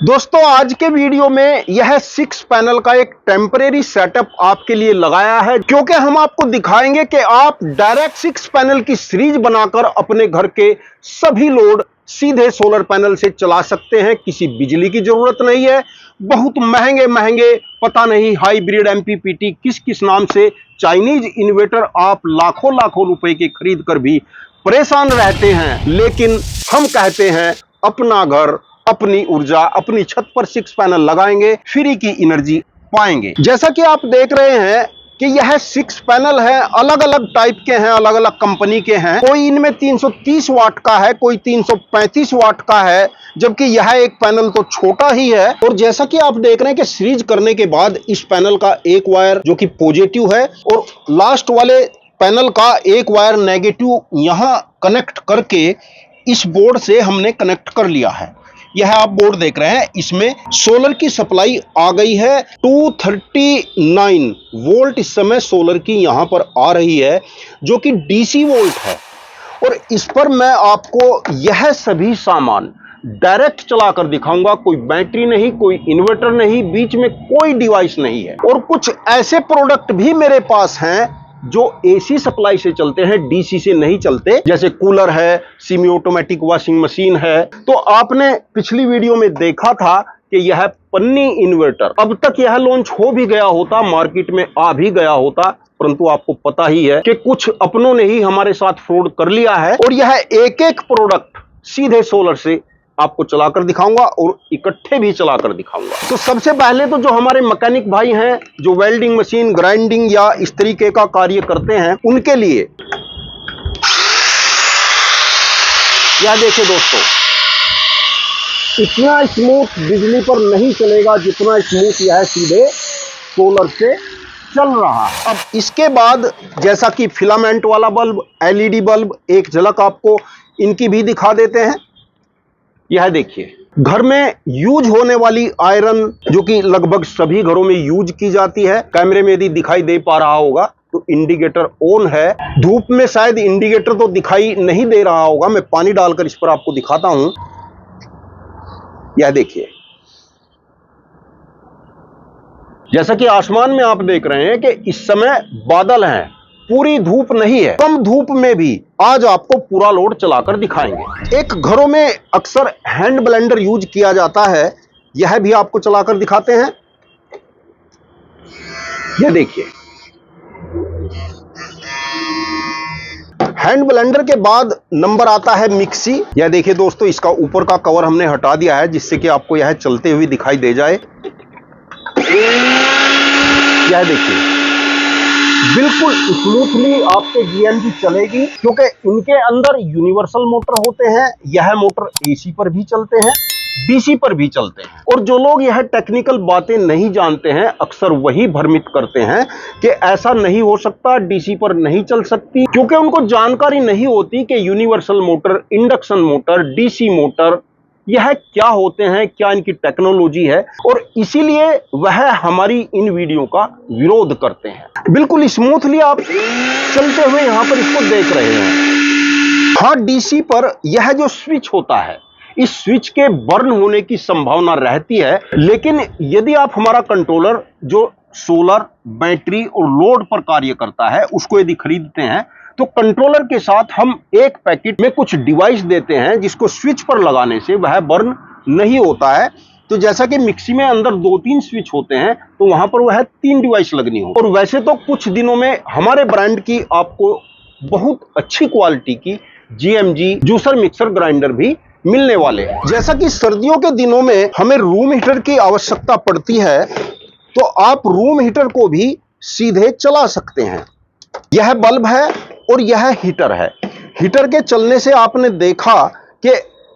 दोस्तों आज के वीडियो में यह 6 पैनल का एक टेम्परेरी सेटअप आपके लिए लगाया है, क्योंकि हम आपको दिखाएंगे कि आप डायरेक्ट 6 पैनल की सीरीज बनाकर अपने घर के सभी लोड सीधे सोलर पैनल से चला सकते हैं। किसी बिजली की जरूरत नहीं है। बहुत महंगे महंगे पता नहीं हाइब्रिड एमपीपीटी किस किस नाम से चाइनीज इन्वर्टर आप लाखों लाखों रुपए के खरीद कर भी परेशान रहते हैं, लेकिन हम कहते हैं अपना घर अपनी ऊर्जा अपनी छत पर 6 पैनल लगाएंगे, फ्री की एनर्जी पाएंगे। जैसा कि आप देख रहे हैं कि यह 6 पैनल है, अलग अलग टाइप के हैं, अलग अलग कंपनी के हैं। कोई इनमें 330 वाट का है, कोई 335 वाट का है, जबकि यह एक पैनल तो छोटा ही है। और जैसा कि आप देख रहे हैं कि सीरीज करने के बाद इस पैनल का एक वायर जो कि पॉजिटिव है और लास्ट वाले पैनल का एक वायर नेगेटिव यहां कनेक्ट करके इस बोर्ड से हमने कनेक्ट कर लिया है। यह आप बोर्ड देख रहे हैं, इसमें सोलर की सप्लाई आ गई है। 239 वोल्ट इस समय सोलर की यहां पर आ रही है, जो कि डीसी वोल्ट है। और इस पर मैं आपको यह सभी सामान डायरेक्ट चलाकर दिखाऊंगा। कोई बैटरी नहीं, कोई इन्वर्टर नहीं, बीच में कोई डिवाइस नहीं है। और कुछ ऐसे प्रोडक्ट भी मेरे पास हैं जो एसी सप्लाई से चलते हैं, डीसी से नहीं चलते, जैसे कूलर है, सेमी ऑटोमेटिक वॉशिंग मशीन है। तो आपने पिछली वीडियो में देखा था कि यह पन्नी इन्वर्टर, अब तक यह लॉन्च हो भी गया होता, मार्केट में आ भी गया होता, परंतु आपको पता ही है कि कुछ अपनों ने ही हमारे साथ फ्रॉड कर लिया है। और यह एक एक प्रोडक्ट सीधे सोलर से आपको चलाकर दिखाऊंगा और इकट्ठे भी चलाकर दिखाऊंगा। तो सबसे पहले तो जो हमारे मैकेनिक भाई हैं, जो वेल्डिंग मशीन, ग्राइंडिंग या इस तरीके का कार्य करते हैं, उनके लिए यह देखिए दोस्तों, इतना स्मूथ बिजली पर नहीं चलेगा जितना स्मूथ यह सीधे सोलर से चल रहा है। अब इसके बाद जैसा कि फिलामेंट वाला बल्ब, एलईडी बल्ब, एक झलक आपको इनकी भी दिखा देते हैं। यह देखिए, घर में यूज होने वाली आयरन जो कि लगभग सभी घरों में यूज की जाती है। कैमरे में यदि दिखाई दे पा रहा होगा तो इंडिकेटर ऑन है। धूप में शायद इंडिकेटर तो दिखाई नहीं दे रहा होगा, मैं पानी डालकर इस पर आपको दिखाता हूं। यह देखिए, जैसा कि आसमान में आप देख रहे हैं कि इस समय बादल हैं, पूरी धूप नहीं है। कम धूप में भी आज आपको पूरा लोड चलाकर दिखाएंगे। एक घरों में अक्सर हैंड ब्लेंडर यूज किया जाता है, यह भी आपको चलाकर दिखाते हैं। यह देखिए, हैंड ब्लेंडर के बाद नंबर आता है मिक्सी। यह देखिए दोस्तों, इसका ऊपर का कवर हमने हटा दिया है जिससे कि आपको यह चलते हुए दिखाई दे जाए। यह देखिए, बिल्कुल स्मूथली आपके जीएनबी चलेगी, क्योंकि इनके अंदर यूनिवर्सल मोटर होते हैं। यह मोटर एसी पर भी चलते हैं, डीसी पर भी चलते हैं। और जो लोग यह टेक्निकल बातें नहीं जानते हैं, अक्सर वही भ्रमित करते हैं कि ऐसा नहीं हो सकता, डीसी पर नहीं चल सकती, क्योंकि उनको जानकारी नहीं होती कि universal motor, induction motor, DC motor यह क्या होते हैं, क्या इनकी टेक्नोलॉजी है, और इसीलिए वह हमारी इन वीडियो का विरोध करते हैं। बिल्कुल स्मूथली आप चलते हुए यहां पर इसको देख रहे हैं। हाँ, डीसी पर यह जो स्विच होता है, इस स्विच के बर्न होने की संभावना रहती है, लेकिन यदि आप हमारा कंट्रोलर जो सोलर, बैटरी और लोड पर कार्य करता है उसको यदि खरीदते हैं तो कंट्रोलर के साथ हम एक पैकेट में कुछ डिवाइस देते हैं जिसको स्विच पर लगाने से वह बर्न नहीं होता है। तो जैसा कि मिक्सी में अंदर 2-3 स्विच होते हैं, तो वहां पर वह 3 डिवाइस लगनी हो। और वैसे तो कुछ दिनों में हमारे ब्रांड की आपको बहुत अच्छी क्वालिटी की जीएमजी जूसर, मिक्सर, ग्राइंडर भी मिलने वाले हैं। जैसा कि सर्दियों के दिनों में हमें रूम हीटर की आवश्यकता पड़ती है, तो आप रूम हीटर को भी सीधे चला सकते हैं। यह बल्ब है और यह हीटर है। हीटर के चलने से आपने देखा कि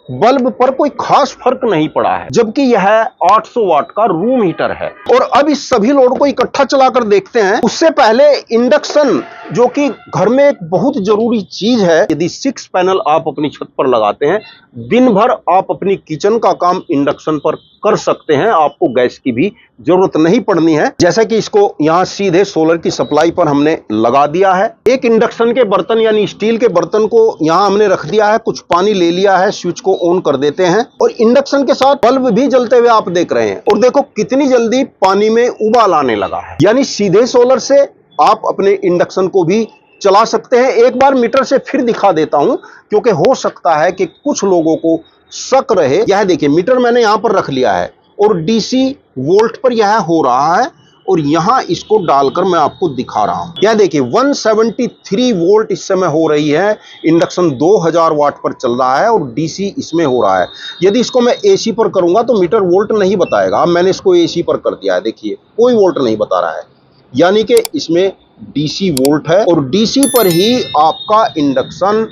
बल्ब पर कोई खास फर्क नहीं पड़ा है, जबकि यह 800 वाट का रूम हीटर है। और अब इस सभी लोड को इकट्ठा चलाकर देखते हैं। उससे पहले इंडक्शन, जो कि घर में एक बहुत जरूरी चीज है। यदि 6 पैनल आप अपनी छत पर लगाते हैं, दिन भर आप अपनी किचन का काम इंडक्शन पर कर सकते हैं, आपको गैस की भी जरूरत नहीं पड़नी है। जैसा कि इसको यहां सीधे सोलर की सप्लाई पर हमने लगा दिया है। एक इंडक्शन के बर्तन यानी स्टील के बर्तन को यहां हमने रख दिया है, कुछ पानी ले लिया है, स्विच को ऑन कर देते हैं और इंडक्शन के साथ बल्ब भी जलते हुए आप देख रहे हैं। और देखो कितनी जल्दी पानी में उबाल आने लगा है, यानी सीधे सोलर से आप अपने इंडक्शन को भी चला सकते हैं। एक बार मीटर से फिर दिखा देता हूं, क्योंकि हो सकता है कि कुछ लोगों को शक रहे। यह देखिए मीटर मैंने यहां पर रख लिया है और डीसी वोल्ट पर यह हो रहा है और यहां इसको डालकर मैं आपको दिखा रहा हूं। यह देखिए 173 वोल्ट इस समय हो रही है। इंडक्शन 2000 वाट पर चल रहा है और डीसी इसमें हो रहा है। यदि इसको मैं एसी पर करूंगा तो मीटर वोल्ट नहीं बताएगा। अब मैंने इसको एसी पर कर दिया है, देखिए कोई वोल्ट नहीं बता रहा है, यानी कि इसमें डीसी वोल्ट है और डीसी पर ही आपका इंडक्शन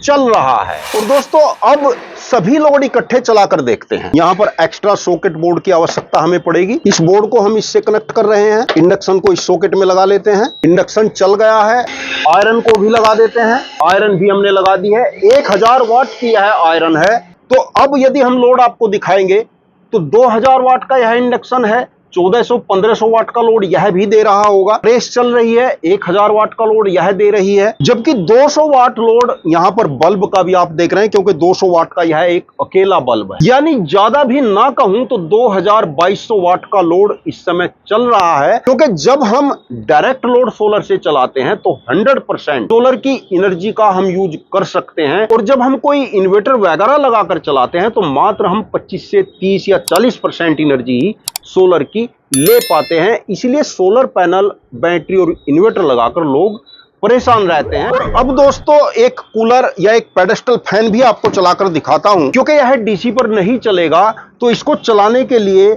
चल रहा है। और दोस्तों अब सभी लोड इकट्ठे चलाकर देखते हैं। यहां पर एक्स्ट्रा सॉकेट बोर्ड की आवश्यकता हमें पड़ेगी। इस बोर्ड को हम इससे कनेक्ट कर रहे हैं। इंडक्शन को इस सॉकेट में लगा लेते हैं। इंडक्शन चल गया है। आयरन को भी लगा देते हैं। आयरन भी हमने लगा दी है। 1000 वाट की यह आयरन है। तो अब यदि हम लोड आपको दिखाएंगे तो 2000 वाट का यह इंडक्शन है। 1400-1500 वाट का लोड यह भी दे रहा होगा। रेस चल रही है। 1000 वाट का लोड यह दे रही है, जबकि 200 वाट लोड यहां पर बल्ब का भी आप देख रहे हैं, क्योंकि 200 वाट का यह एक अकेला बल्ब है। यानी ज्यादा भी ना कहूं तो 2200 वाट का लोड इस समय चल रहा है। क्योंकि जब हम डायरेक्ट लोड सोलर से चलाते हैं तो 100% सोलर की एनर्जी का हम यूज कर सकते हैं, और जब हम कोई इन्वर्टर वगैरह लगाकर चलाते हैं तो मात्र हम 25 से 30 या 40% एनर्जी ही सोलर की ले पाते हैं। इसलिए सोलर पैनल, बैटरी और इन्वर्टर लगाकर लोग परेशान रहते हैं। और अब दोस्तों एक कूलर या एक पेडेस्टल फैन भी आपको चलाकर दिखाता हूं, क्योंकि यह डीसी पर नहीं चलेगा। तो इसको चलाने के लिए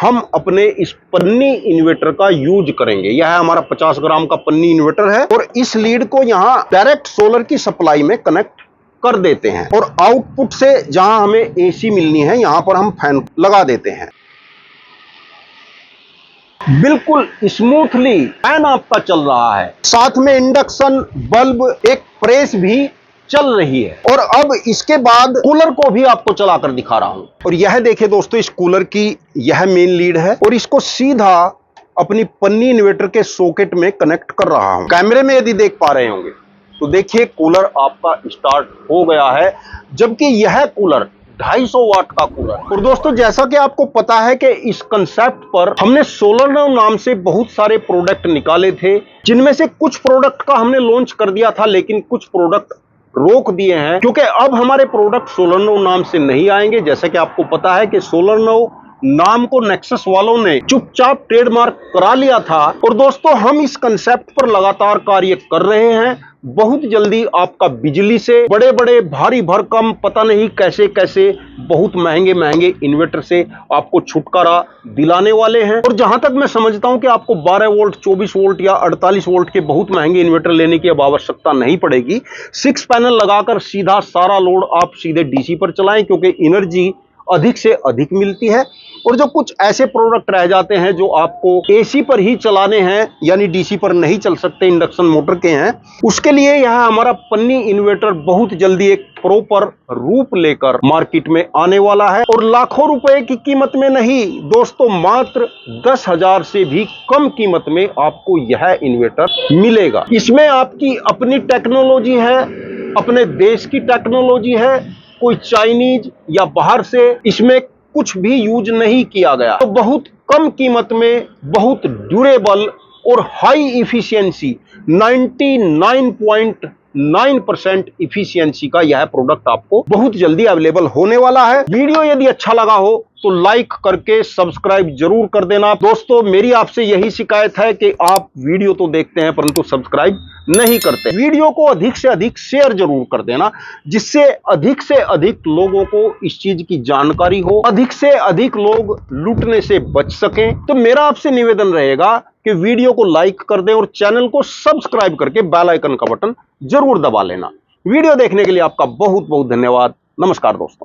हम अपने इस पन्नी इन्वर्टर का यूज करेंगे। यह हमारा 50 ग्राम का पन्नी इन्वर्टर है और इस लीड को यहां डायरेक्ट सोलर की सप्लाई में कनेक्ट कर देते हैं और आउटपुट से जहां हमें एसी मिलनी है यहां पर हम फैन लगा देते हैं। बिल्कुल स्मूथली फैन आपका चल रहा है, साथ में इंडक्शन, बल्ब, एक प्रेस भी चल रही है। और अब इसके बाद कूलर को भी आपको चलाकर दिखा रहा हूं। और यह देखिए दोस्तों, इस कूलर की यह मेन लीड है और इसको सीधा अपनी पन्नी इन्वर्टर के सॉकेट में कनेक्ट कर रहा हूं। कैमरे में यदि देख पा रहे होंगे तो देखिए कूलर आपका स्टार्ट हो गया है, जबकि यह कूलर 250 वाट का कूलर। और दोस्तों जैसा कि आपको पता है कि इस कंसेप्ट पर हमने सोलरनव नाम से बहुत सारे प्रोडक्ट निकाले थे, जिनमें से कुछ प्रोडक्ट का हमने लॉन्च कर दिया था, लेकिन कुछ प्रोडक्ट रोक दिए हैं, क्योंकि अब हमारे प्रोडक्ट सोलरनव नाम से नहीं आएंगे। जैसा कि आपको पता है कि सोलरनव नाम को नेक्सस वालों ने चुपचाप ट्रेडमार्क करा लिया था। और दोस्तों हम इस कंसेप्ट पर लगातार कार्य कर रहे हैं। बहुत जल्दी आपका बिजली से, बड़े बड़े भारी भरकम, पता नहीं कैसे कैसे बहुत महंगे महंगे इन्वर्टर से आपको छुटकारा दिलाने वाले हैं। और जहां तक मैं समझता हूं कि आपको 12 वोल्ट, 24 वोल्ट या 48 वोल्ट के बहुत महंगे इन्वर्टर लेने की अब आवश्यकता नहीं पड़ेगी। 6 पैनल लगाकर सीधा सारा लोड आप सीधे डीसी पर चलाएं, क्योंकि एनर्जी अधिक से अधिक मिलती है। और जो कुछ ऐसे प्रोडक्ट रह जाते हैं जो आपको एसी पर ही चलाने हैं, यानी डीसी पर नहीं चल सकते, इंडक्शन मोटर के हैं, उसके लिए यह हमारा पन्नी इन्वर्टर बहुत जल्दी एक प्रॉपर रूप लेकर मार्केट में आने वाला है। और लाखों रुपए की कीमत में नहीं दोस्तों, मात्र 10,000 से भी कम कीमत में आपको यह इन्वर्टर मिलेगा। इसमें आपकी अपनी टेक्नोलॉजी है, अपने देश की टेक्नोलॉजी है, कोई चाइनीज या बाहर से इसमें कुछ भी यूज नहीं किया गया। तो बहुत कम कीमत में बहुत ड्यूरेबल और हाई इफिशियंसी, 99.9% इफिशियंसी का यह प्रोडक्ट आपको बहुत जल्दी अवेलेबल होने वाला है। वीडियो यदि अच्छा लगा हो तो लाइक करके सब्सक्राइब जरूर कर देना। दोस्तों मेरी आपसे यही शिकायत है कि आप वीडियो तो देखते हैं परंतु सब्सक्राइब नहीं करते। वीडियो को अधिक से अधिक शेयर जरूर कर देना, जिससे अधिक से अधिक लोगों को इस चीज की जानकारी हो, अधिक से अधिक लोग लूटने से बच सकें। तो मेरा आपसे निवेदन रहेगा कि वीडियो को लाइक कर दें और चैनल को सब्सक्राइब करके बेल आइकन का बटन जरूर दबा लेना। वीडियो देखने के लिए आपका बहुत बहुत धन्यवाद। नमस्कार दोस्तों।